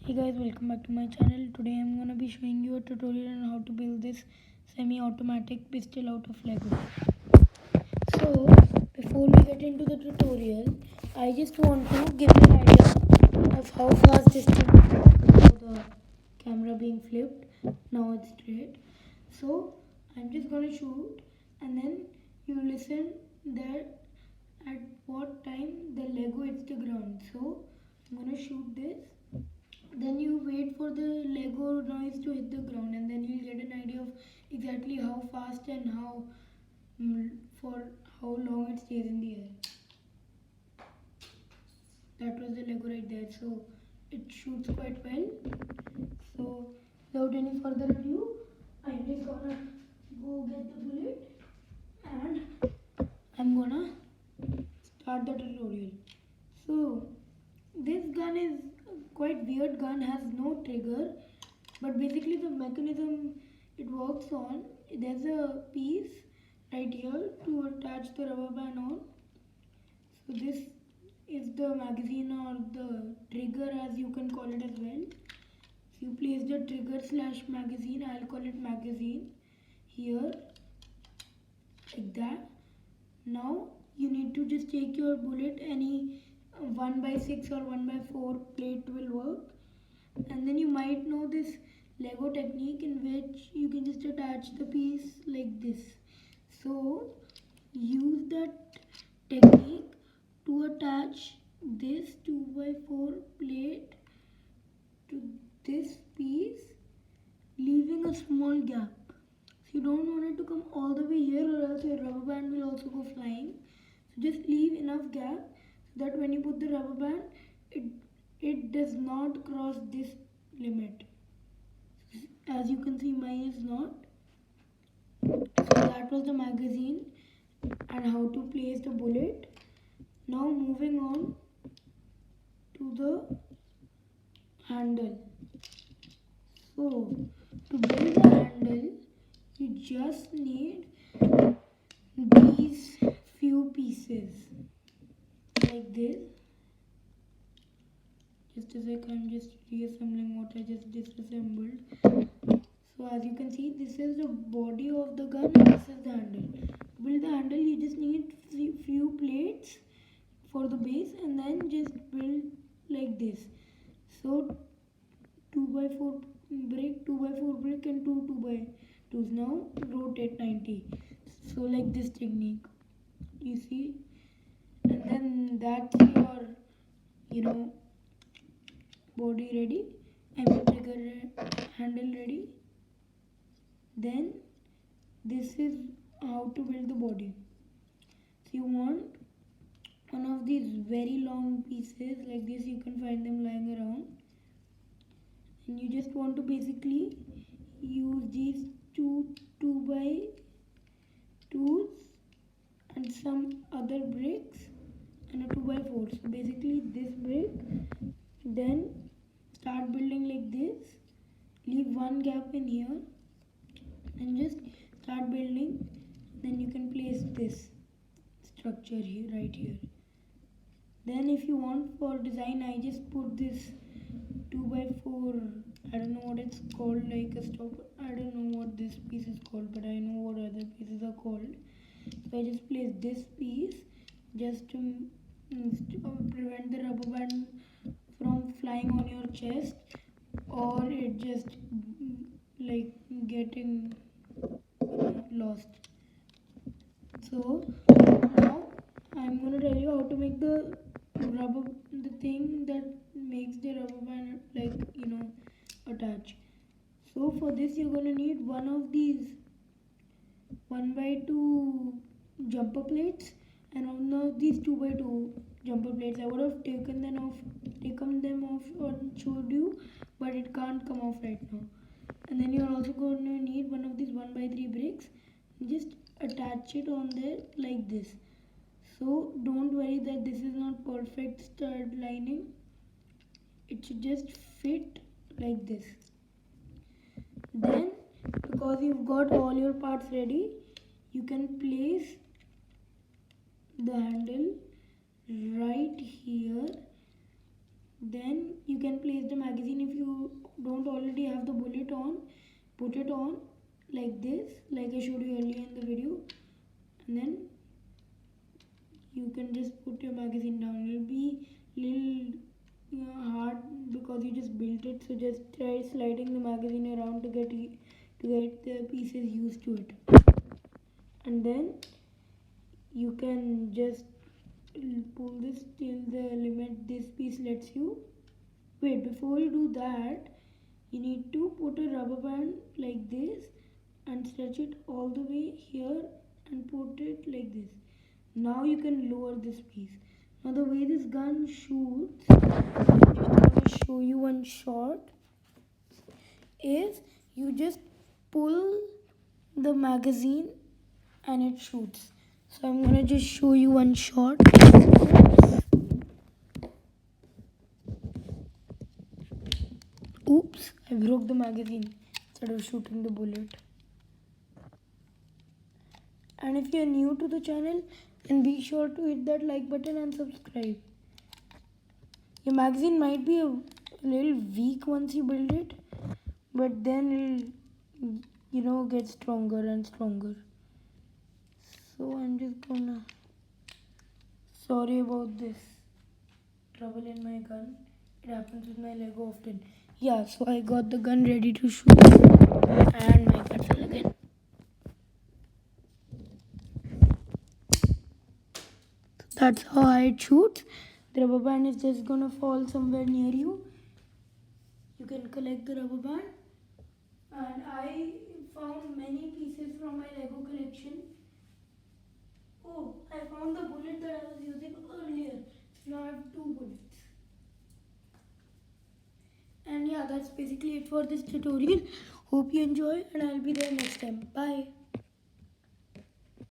Hey guys, welcome back to my channel. Today I'm gonna be showing you a tutorial on how to build this semi-automatic pistol out of Lego. So before we get into the tutorial, I just want to give you an idea of how fast this thing is. The camera being flipped. Now it's straight. So I'm just gonna shoot, and then you listen that at what time the Lego hits the ground. So I'm gonna shoot this. Then you wait for the Lego noise to hit the ground, and then you'll get an idea of exactly how fast and for how long it stays in the air. That was the Lego right there. So it shoots quite well. So without any further ado, I'm just gonna go get the bullet and I'm gonna start the tutorial. So this gun is quite weird gun, has no trigger, but basically the mechanism it works on, there's a piece right here to attach the rubber band on. So this is the magazine or the trigger, as you can call it as well. So you place the trigger slash magazine, I'll call it magazine, here like that. Now you need to just take your bullet, any 1/6 or 1/4 plate will work, and then you might know this Lego technique in which you can just attach the piece like this. So use that technique to attach this 2/4 plate to this piece, leaving a small gap. So you don't want it to come all the way here, or else your rubber band will also go flying. So just leave enough gap so that when you put the rubber band, it does not cross this limit. As you can see, mine is not. So that was the magazine and how to place the bullet. Now moving on to the handle. So to build the handle, you just need these few pieces like this. Just a sec, I'm just reassembling what I just disassembled. So as you can see, this is the body of the gun and this is the handle. To build the handle, you just need few plates for the base, and then just build like this. So 2/4 brick, 2/4 brick, and 2/2s. Now rotate 90. So like this technique, you see, and then that's your body ready. Trigger handle ready. Then this is how to build the body. So you want one of these very long pieces like this, you can find them lying around, and you just want to basically use these two 2/2s and some other bricks and a 2/4. So basically this brick, then start building like this, leave one gap in here and just start building. Then you can place this structure here, right here. Then if you want for design, I just put this 2/4, I don't know what it's called, like a stop, I don't know what this piece is called, but I know what other pieces are called. So I just place this piece just to prevent the rubber band from flying on your chest, or it just like getting lost. So now I'm gonna tell you how to make the thing that makes the rubber band attach. So for this you're gonna need one of these 1/2 jumper plates and one of these 2/2 jumper plates. I would have taken them off and showed you, but it can't come off right now. And then you're also going to need one of these 1/3 bricks. Just attach it on there like this. So don't worry that this is not perfect stud lining. It should just fit like this. Then because you've got all your parts ready, you can place the handle right here Then you can place the magazine. If you don't already have the bullet on, put it on like this, like I showed you earlier in the video, and then you can just put your magazine down. It'll be little hard because you just built it, so just try sliding the magazine around to get the pieces used to it. And then you can just pull this till the limit this piece lets you. Wait, before you do that, you need to put a rubber band like this and stretch it all the way here and put it like this. Now you can lower this piece. Now the way this gun shoots, I'm just going to show you one shot, is you just pull the magazine and it shoots. So I'm going to just show you one shot. Oops, I broke the magazine instead of shooting the bullet. And if you're new to the channel, then be sure to hit that like button and subscribe. Your magazine might be a little weak once you build it, but then it'll, get stronger and stronger. So I'm just gonna, sorry about this trouble in my gun. It happens with my Lego often. Yeah, so I got the gun ready to shoot and my gun fell again. That's how it shoots. The rubber band is just gonna fall somewhere near you. You can collect the rubber band. And I found many pieces from my Lego collection. Oh, I found the bullet that I was using earlier. Now I have two bullets. And yeah, that's basically it for this tutorial. Hope you enjoy and I'll be there next time. Bye.